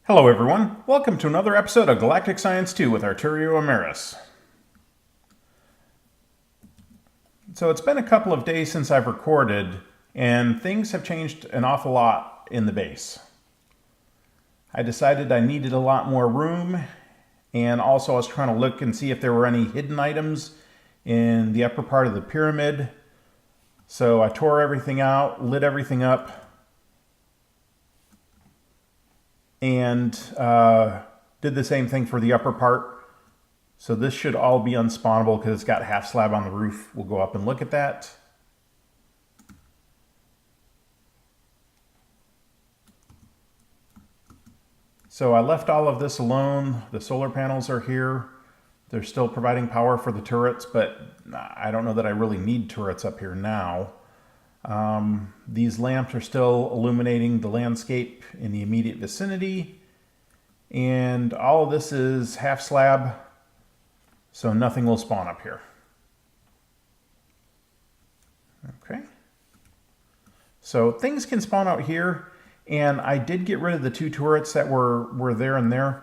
Hello everyone, welcome to another episode of Galactic Science 2 with Arturio Emerys. So it's been a couple of days since I've recorded, and things have changed an awful lot in the base. I decided I needed a lot more room, and also I was trying to look and see if there were any hidden items in the upper part of the pyramid. So I tore everything out, lit everything up, and did the same thing for the upper part. So this should all be unspawnable because it's got half slab on the roof. We'll go up and look at that. So I left all of this alone. The solar panels are here. They're still providing power for the turrets, but I don't know that I really need turrets up here now. These lamps are still illuminating the landscape in the immediate vicinity. And all of this is half slab, so nothing will spawn up here. Okay. So things can spawn out here, and I did get rid of the two turrets that were there and there,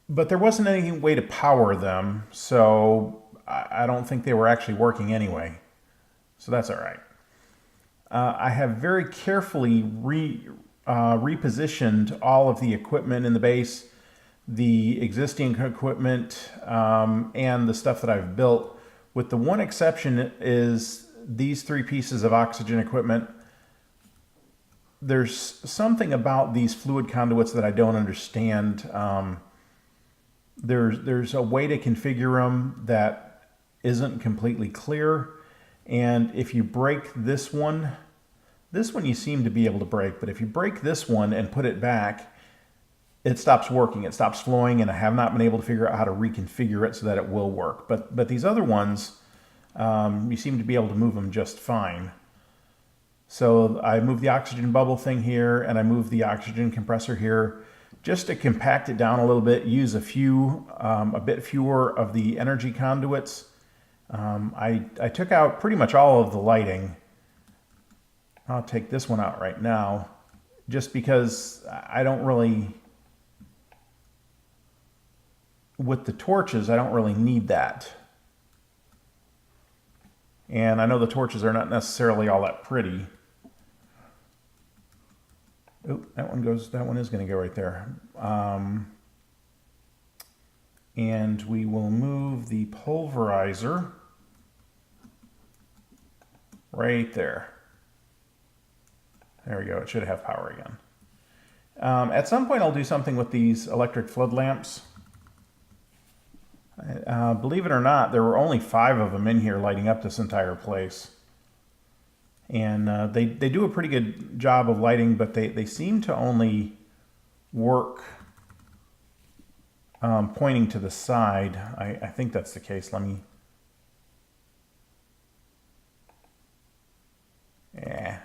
but there wasn't any way to power them, so I don't think they were actually working anyway. So that's all right. I have very carefully repositioned all of the equipment in the base, the existing equipment, and the stuff that I've built, with the one exception is these three pieces of oxygen equipment. There's something about these fluid conduits that I don't understand. There's a way to configure them that isn't completely clear. And if you break this one you seem to be able to break, but if you break this one and put it back, it stops working, it stops flowing, and I have not been able to figure out how to reconfigure it so that it will work. But these other ones, you seem to be able to move them just fine. So I moved the oxygen bubble thing here, and I moved the oxygen compressor here, just to compact it down a little bit, use a bit fewer of the energy conduits. I took out pretty much all of the lighting. I'll take this one out right now, just because I don't really, with the torches, I don't really need that. And I know the torches are not necessarily all that pretty. Oh, that one is going to go right there. And we will move the pulverizer right there. There we go. It should have power again. At some point, I'll do something with these electric flood lamps. Believe it or not, there were only 5 of them in here lighting up this entire place. And they do a pretty good job of lighting, but they seem to only work pointing to the side. I think that's the case. Let me...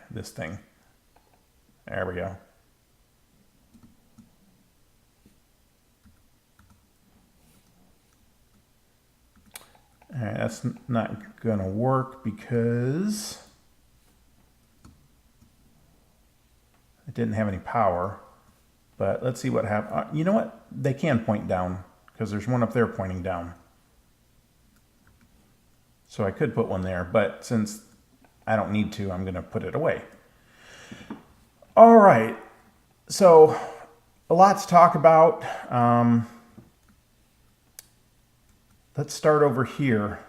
this thing. There we go. All right, that's not going to work because it didn't have any power. But let's see what happens. You know what? They can point down because there's one up there pointing down. So I could put one there, but since I don't need to, I'm going to put it away. All right, so a lot to talk about. Let's start over here.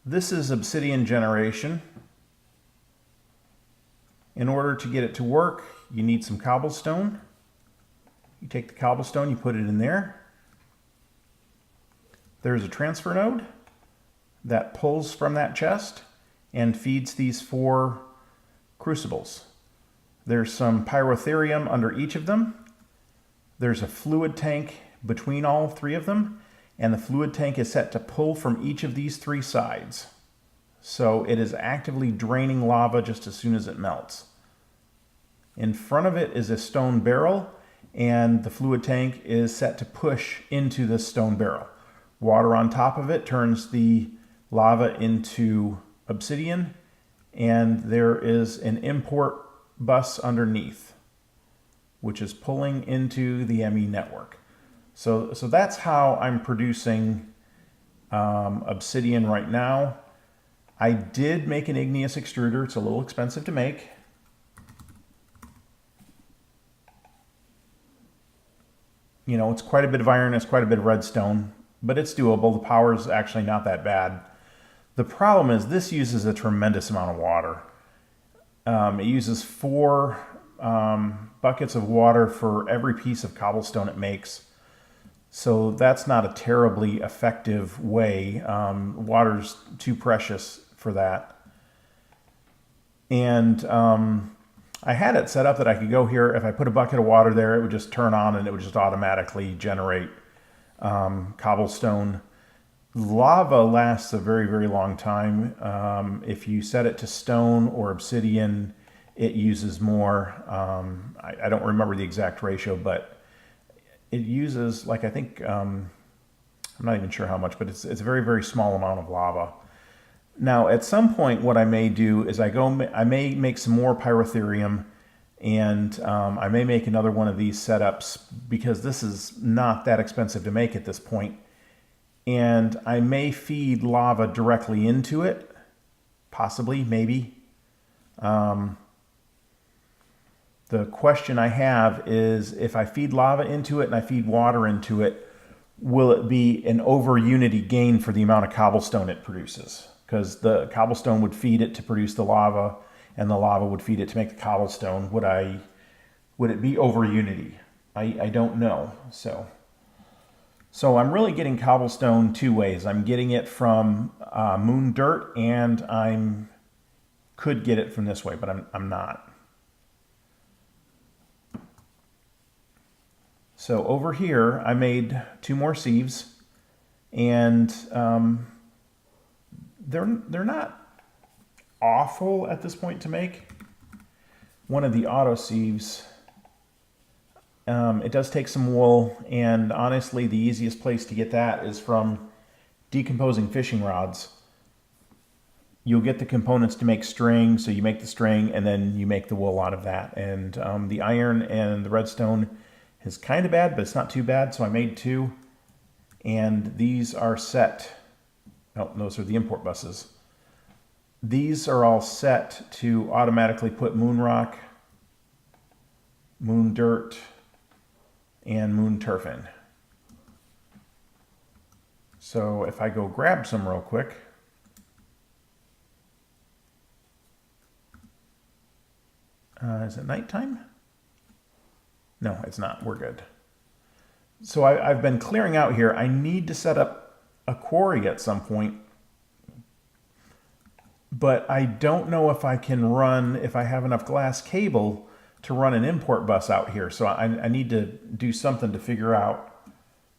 This is obsidian generation. In order to get it to work, you need some cobblestone. You take the cobblestone, you put it in there. There's a transfer node that pulls from that chest and feeds these 4 crucibles. There's some pyrotherium under each of them. There's a fluid tank between all 3 of them, and the fluid tank is set to pull from each of these 3 sides. So it is actively draining lava just as soon as it melts. In front of it is a stone barrel, and the fluid tank is set to push into this stone barrel. Water on top of it turns the lava into obsidian, and there is an import bus underneath. which is pulling into the ME network. So that's how I'm producing obsidian right now. I did make an igneous extruder. It's a little expensive to make. You know, it's quite a bit of iron, it's quite a bit of redstone, but it's doable. The power is actually not that bad. The problem is this uses a tremendous amount of water. It uses 4 buckets of water for every piece of cobblestone it makes. So that's not a terribly effective way. Water's too precious for that. And I had it set up that I could go here. If I put a bucket of water there, it would just turn on and it would just automatically generate cobblestone. Lava lasts a very, very long time. If you set it to stone or obsidian, it uses more. I don't remember the exact ratio, but it uses, like, I think, I'm not even sure how much, but it's a very, very small amount of lava. Now, at some point, what I may do is I may make some more pyrotherium, and I may make another one of these setups because this is not that expensive to make at this point. And I may feed lava directly into it, possibly, maybe. The question I have is, if I feed lava into it and I feed water into it, will it be an over unity gain for the amount of cobblestone it produces? Because the cobblestone would feed it to produce the lava, and the lava would feed it to make the cobblestone. Would it be over unity? I don't know. So I'm really getting cobblestone 2 ways. I'm getting it from moon dirt, and I could get it from this way, but I'm not. So over here, I made 2 more sieves, and they're not awful at this point to make. One of the auto sieves, it does take some wool, and honestly, the easiest place to get that is from decomposing fishing rods. You'll get the components to make string, so you make the string, and then you make the wool out of that. And the iron and the redstone is kind of bad, but it's not too bad, so I made 2. And these are set. Oh, those are the import buses. These are all set to automatically put moon rock, moon dirt, and moon turf in. So if I go grab some real quick, is it nighttime? No, it's not. We're good. So I've been clearing out here. I need to set up a quarry at some point, but I don't know if I can run, if I have enough glass cable to run an import bus out here. So I need to do something to figure out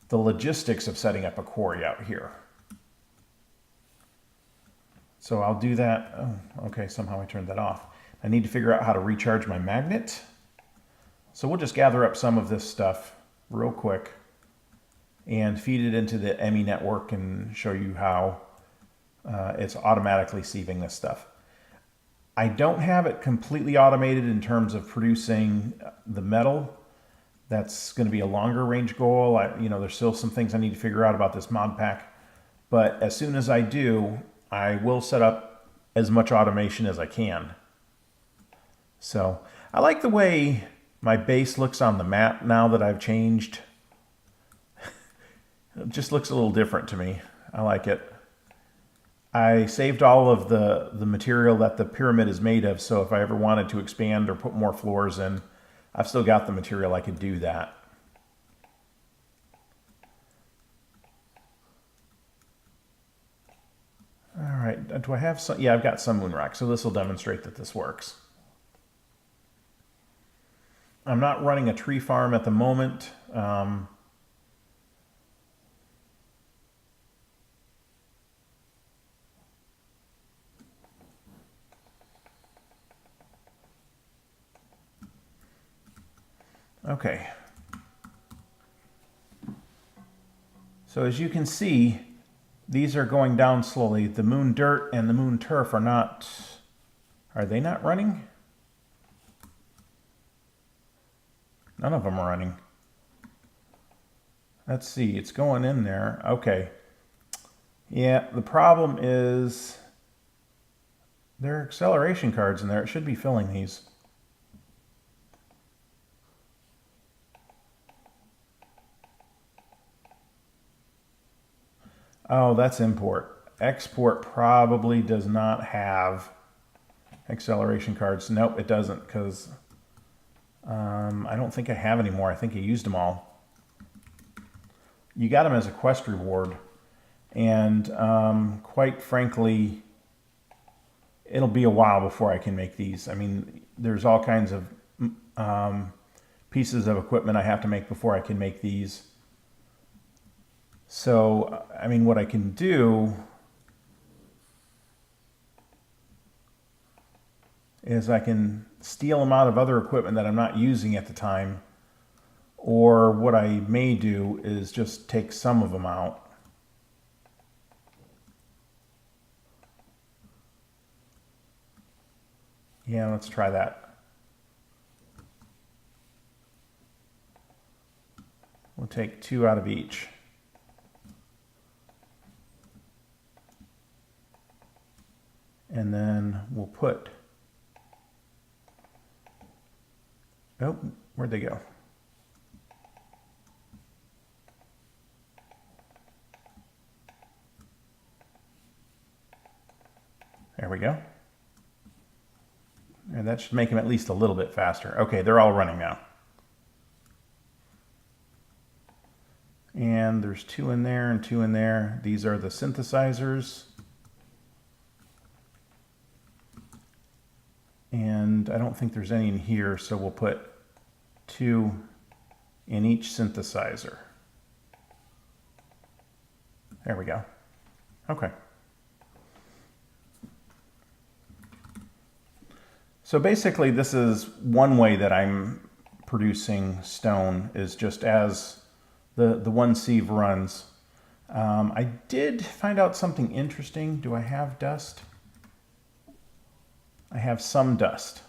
the logistics of setting up a quarry out here. So I'll do that. Oh, okay, somehow I turned that off. I need to figure out how to recharge my magnet. So we'll just gather up some of this stuff real quick and feed it into the ME network and show you how it's automatically sieving this stuff. I don't have it completely automated in terms of producing the metal. That's going to be a longer range goal. There's still some things I need to figure out about this mod pack. But as soon as I do, I will set up as much automation as I can. So I like the way my base looks on the map now that I've changed. It just looks a little different to me. I like it. I saved all of the material that the pyramid is made of, so if I ever wanted to expand or put more floors in, I've still got the material I could do that. All right, do I have some? Yeah, I've got some moon rock, so this will demonstrate that this works. I'm not running a tree farm at the moment. Okay. So as you can see, these are going down slowly. The moon dirt and the moon turf are they not running? None of them are running. Let's see, it's going in there. Okay. Yeah, the problem is there are acceleration cards in there. It should be filling these. Oh, that's import. Export probably does not have acceleration cards. Nope, it doesn't, because I don't think I have any more. I think I used them all. You got them as a quest reward. And quite frankly, it'll be a while before I can make these. I mean, there's all kinds of pieces of equipment I have to make before I can make these. So, I mean, what I can do is I can steal them out of other equipment that I'm not using at the time. Or what I may do is just take some of them out. Yeah, let's try that. We'll take 2 out of each. And then we'll put, oh, where'd they go? There we go. And that should make them at least a little bit faster. Okay, they're all running now. And there's 2 in there and 2 in there. These are the synthesizers. And I don't think there's any in here, so we'll put 2 in each synthesizer. There we go. Okay. So basically, this is one way that I'm producing stone, is just as the one sieve runs. I did find out something interesting. Do I have dust? I have some dust.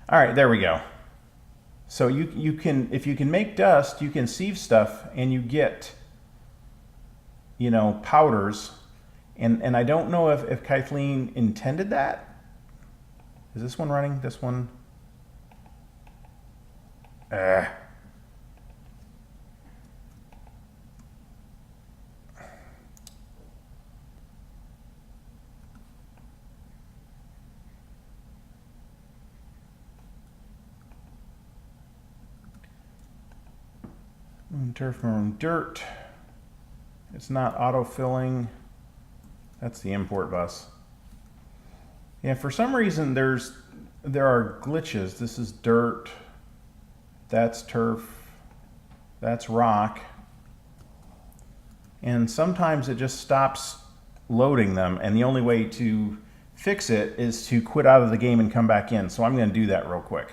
All right, there we go. So you can, if you can make dust, you can sieve stuff and you get, you know, powders. And I don't know if Kathleen intended that. Is this one running? This one? Turf from dirt. It's not auto-filling. That's the import bus. Yeah, for some reason there are glitches. This is dirt. That's turf. That's rock. And sometimes it just stops loading them, and the only way to fix it is to quit out of the game and come back in. So I'm going to do that real quick.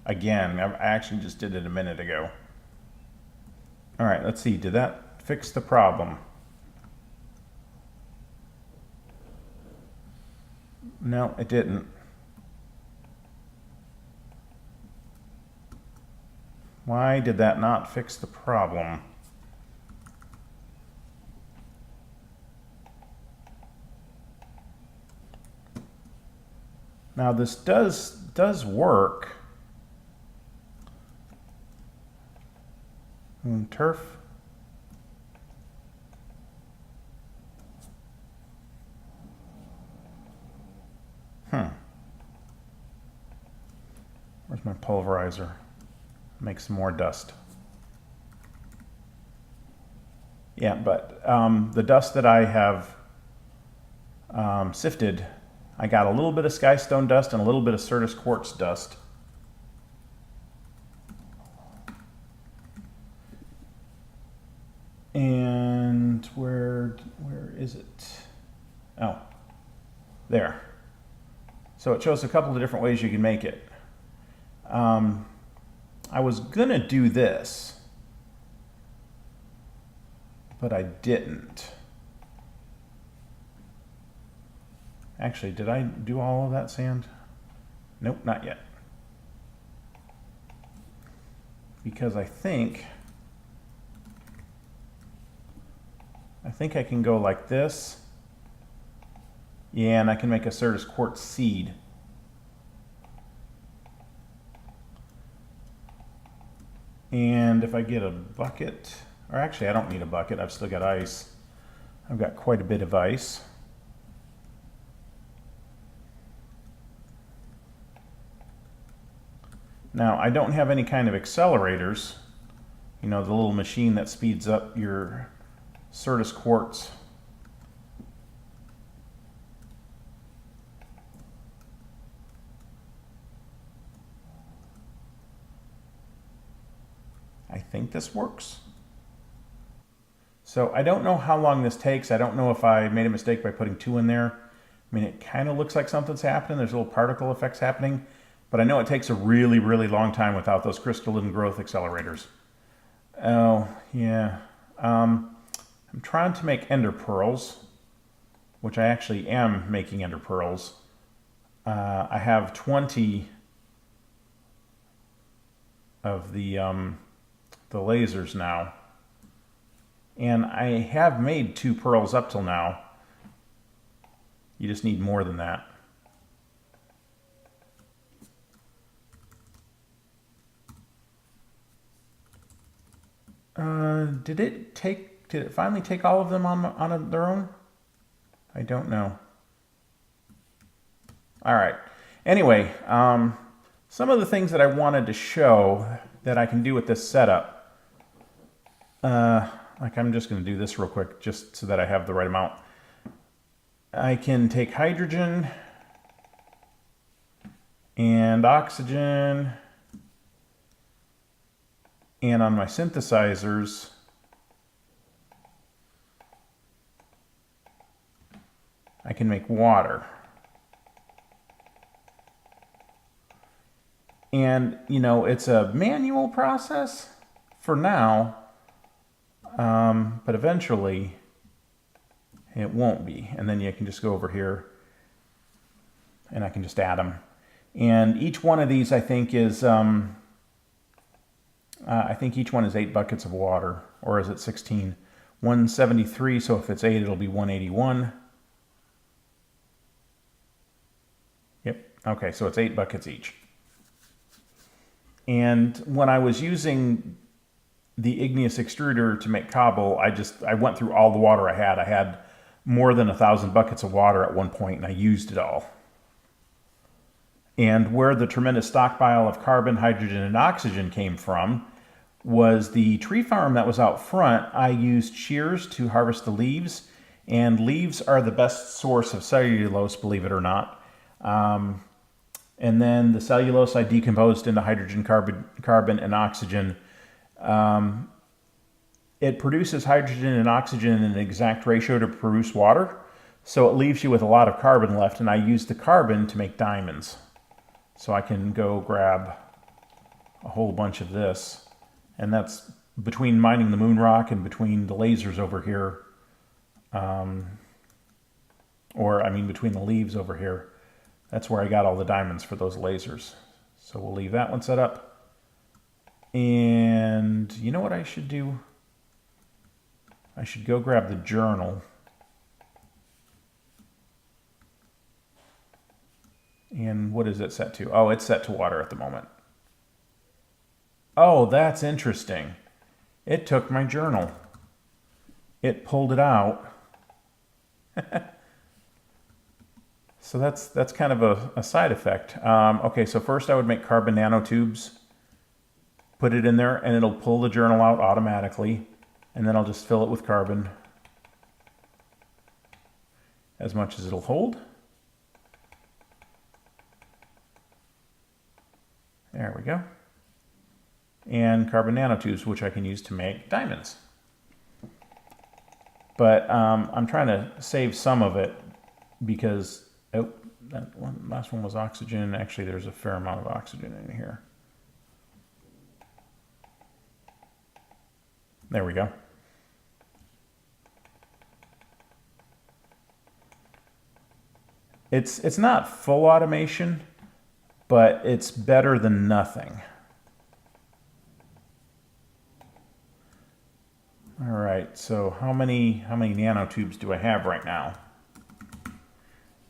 Again, I actually just did it a minute ago. All right, let's see. Did that fix the problem? No, it didn't. Why did that not fix the problem? Now this does work. Turf. Where's my pulverizer? Make some more dust. Yeah, but the dust that I have sifted, I got a little bit of skystone dust and a little bit of Certus quartz dust. And where is it? Oh, there. So it shows a couple of different ways you can make it. I was gonna do this, but I didn't. Actually, did I do all of that sand? Nope, not yet. Because I think I can go like this. Yeah, and I can make a Certus quartz seed. And if I get a bucket, or actually I don't need a bucket, I've still got ice. I've got quite a bit of ice. Now, I don't have any kind of accelerators, you know, the little machine that speeds up your Certus quartz. I think this works. So I don't know how long this takes. I don't know if I made a mistake by putting 2 in there. I mean, it kind of looks like something's happening. There's little particle effects happening. But I know it takes a really, really long time without those crystalline growth accelerators. Oh, yeah. I'm trying to make ender pearls, which I actually am making ender pearls. I have 20 of the lasers now. And I have made 2 pearls up till now. You just need more than that. Did it finally take all of them on their own? I don't know. All right. Anyway, some of the things that I wanted to show that I can do with this setup. Like I'm just going to do this real quick just so that I have the right amount. I can take hydrogen and oxygen, and on my synthesizers, I can make water. And, you know, it's a manual process for now, but eventually it won't be. And then you can just go over here and I can just add them. And each one of these, I think, is, I think each one is 8 buckets of water, or is it 16? 173, so if it's 8, it'll be 181. Yep, okay, so it's 8 buckets each. And when I was using the igneous extruder to make cobble, I went through all the water I had. I had more than 1,000 buckets of water at one point, and I used it all. And where the tremendous stockpile of carbon, hydrogen, and oxygen came from was the tree farm that was out front. I used shears to harvest the leaves, and leaves are the best source of cellulose, believe it or not. And then the cellulose I decomposed into hydrogen, carbon, and oxygen. It produces hydrogen and oxygen in an exact ratio to produce water, so it leaves you with a lot of carbon left, and I use the carbon to make diamonds. So I can go grab a whole bunch of this, and that's between mining the moon rock and between the lasers over here, or I mean between the leaves over here. That's where I got all the diamonds for those lasers. So we'll leave that one set up. And you know what I should do? I should go grab the journal. And what is it set to? Oh, it's set to water at the moment. Oh, that's interesting. It took my journal. It pulled it out. So that's kind of a side effect. Okay, so first I would make carbon nanotubes, put it in there, and it'll pull the journal out automatically. And then I'll just fill it with carbon as much as it'll hold. There we go. And carbon nanotubes, which I can use to make diamonds. But I'm trying to save some of it because, oh, that one, last one was oxygen. Actually, there's a fair amount of oxygen in here. There we go. It's not full automation, but it's better than nothing. All right, so how many nanotubes do I have right now?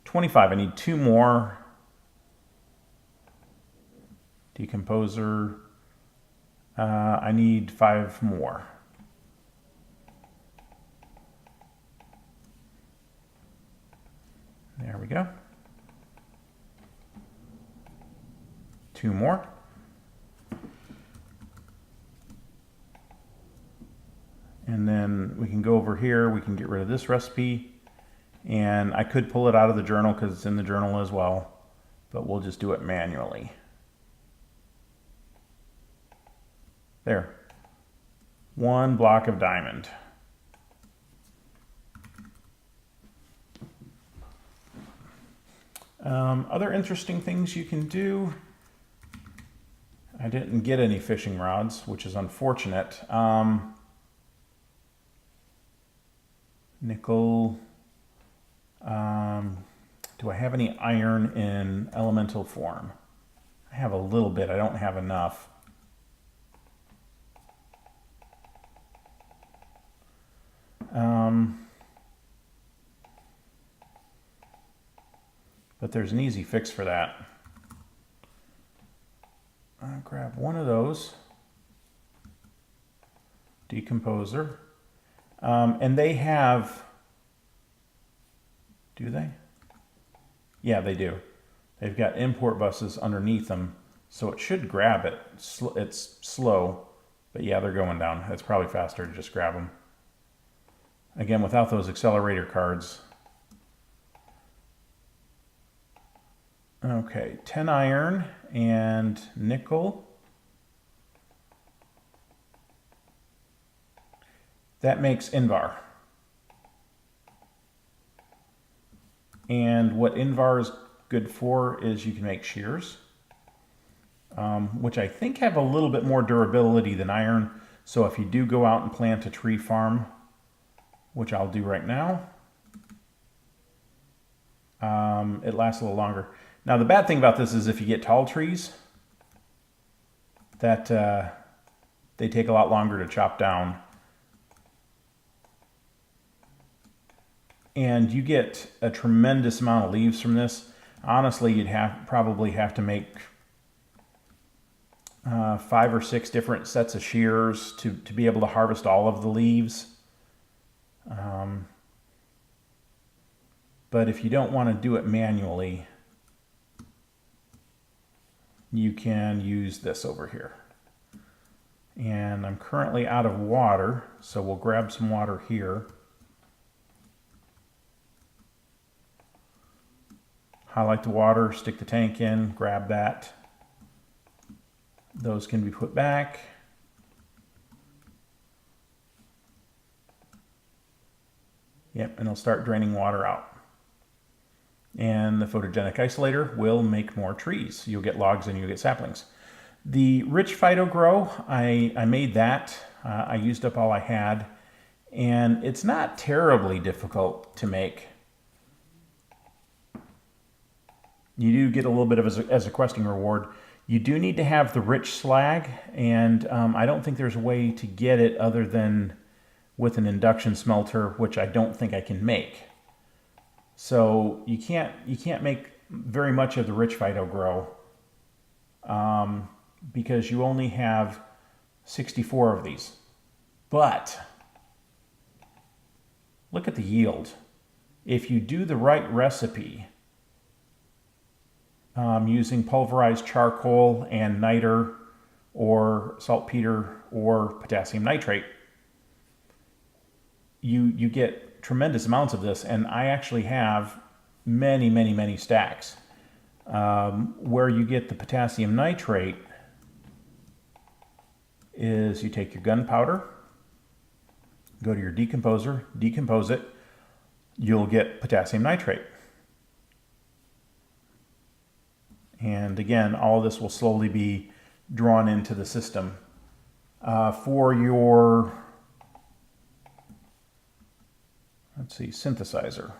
25. I need 2 more. Decomposer. I need 5 more. There we go. 2 more. And then we can go over here, we can get rid of this recipe, and I could pull it out of the journal because it's in the journal as well, but we'll just do it manually. There. 1 block of diamond. Other interesting things you can do. I didn't get any fishing rods, which is unfortunate. Nickel. Do I have any iron in elemental form? I have a little bit. I don't have enough. But there's an easy fix for that. I'll grab one of those. Decomposer. And they have, do they? Yeah, they do. They've got import buses underneath them, so it should grab it. It's slow, but yeah, they're going down. It's probably faster to just grab them. Again, without those accelerator cards. Okay, 10 iron and nickel. That makes Invar. And what Invar is good for is you can make shears, which I think have a little bit more durability than iron. So if you do go out and plant a tree farm, which I'll do right now, it lasts a little longer. Now the bad thing about this is if you get tall trees, that they take a lot longer to chop down. And you get a tremendous amount of leaves from this. Honestly, you'd probably have to make 5 or 6 different sets of shears to be able to harvest all of the leaves. But if you don't want to do it manually, you can use this over here. And I'm currently out of water, so we'll grab some water here. Highlight the water, stick the tank in, grab that. Those can be put back. Yep, and it'll start draining water out. And the photogenic isolator will make more trees. You'll get logs and you'll get saplings. The rich phyto grow, I made that. I used up all I had. And it's not terribly difficult to make. You do get a little bit of as a questing reward. You do need to have the rich slag, and I don't think there's a way to get it other than with an induction smelter, which I don't think I can make. So you can't make very much of the rich phyto grow because you only have 64 of these. But look at the yield. If you do the right recipe, using pulverized charcoal and niter or saltpeter or potassium nitrate, you get tremendous amounts of this. And I actually have many stacks. Where you get the potassium nitrate is you take your gunpowder, go to your decomposer, decompose it, you'll get potassium nitrate. And again, all of this will slowly be drawn into the system. For your, let's see, synthesizer.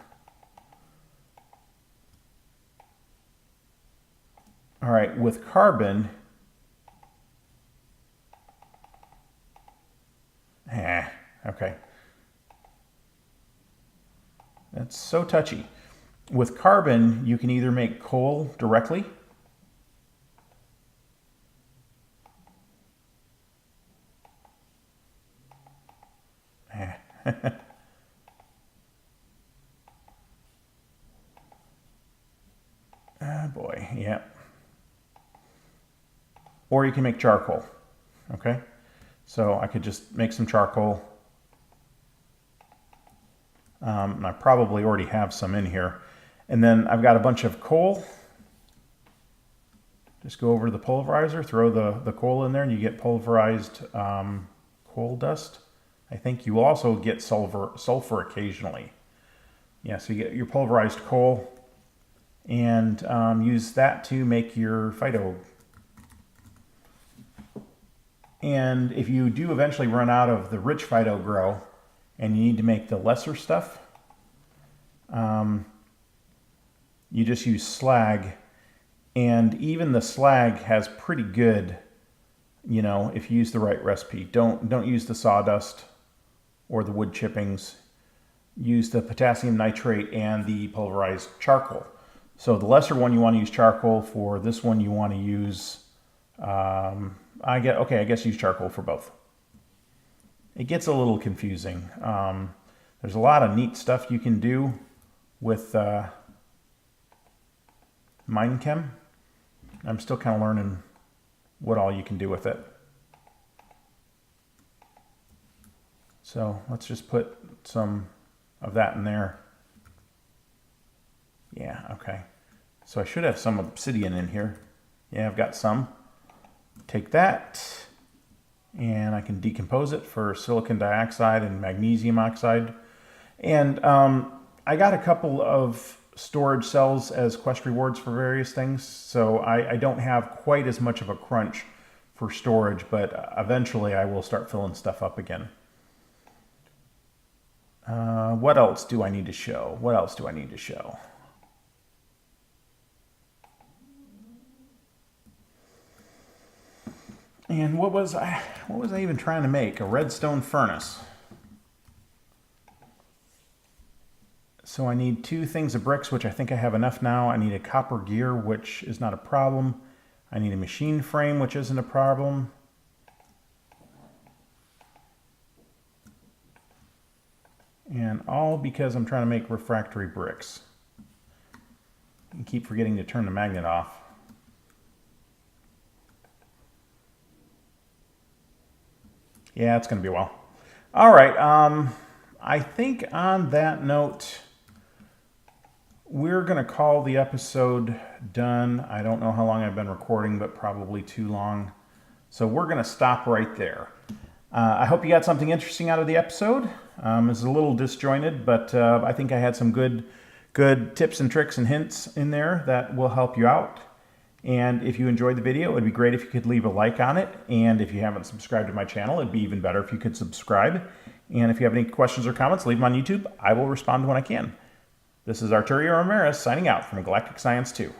All right, right, with carbon, okay. That's so touchy. With carbon, you can either make coal directly, oh boy, yeah. Or you can make charcoal, okay? So I could just make some charcoal. And I probably already have some in here. And then I've got a bunch of coal. Just go over to the pulverizer, throw the coal in there, and you get pulverized coal dust. I think you also get sulfur occasionally. Yeah, so you get your pulverized coal, and use that to make your phyto. And if you do eventually run out of the rich phyto grow, and you need to make the lesser stuff, you just use slag. And even the slag has pretty good, you know, if you use the right recipe. Don't use the sawdust or the wood chippings. Use the potassium nitrate and the pulverized charcoal. So the lesser one you want to use charcoal for. This one you want to use, I guess use charcoal for both. It gets a little confusing. There's a lot of neat stuff you can do with MineChem. I'm still kind of learning what all you can do with it. So let's just put some of that in there. Yeah, okay. So I should have some obsidian in here. Yeah, I've got some. Take that, and I can decompose it for silicon dioxide and magnesium oxide. And I got a couple of storage cells as quest rewards for various things, so I don't have quite as much of a crunch for storage, but eventually I will start filling stuff up again. What else do I need to show? What else do I need to show? And what was I even trying to make? A redstone furnace. So I need 2 things of bricks, which I think I have enough now. I need a copper gear, which is not a problem. I need a machine frame, which isn't a problem. And all because I'm trying to make refractory bricks. And keep forgetting to turn the magnet off. Yeah, it's going to be a while. All right, I think on that note, we're going to call the episode done. I don't know how long I've been recording, but probably too long. So we're going to stop right there. I hope you got something interesting out of the episode. It's a little disjointed, but I think I had some good tips and tricks and hints in there that will help you out. And if you enjoyed the video, it would be great if you could leave a like on it. And if you haven't subscribed to my channel, it'd be even better if you could subscribe. And if you have any questions or comments, leave them on YouTube. I will respond when I can. This is Arturio or Emerys signing out from Galactic Science 2.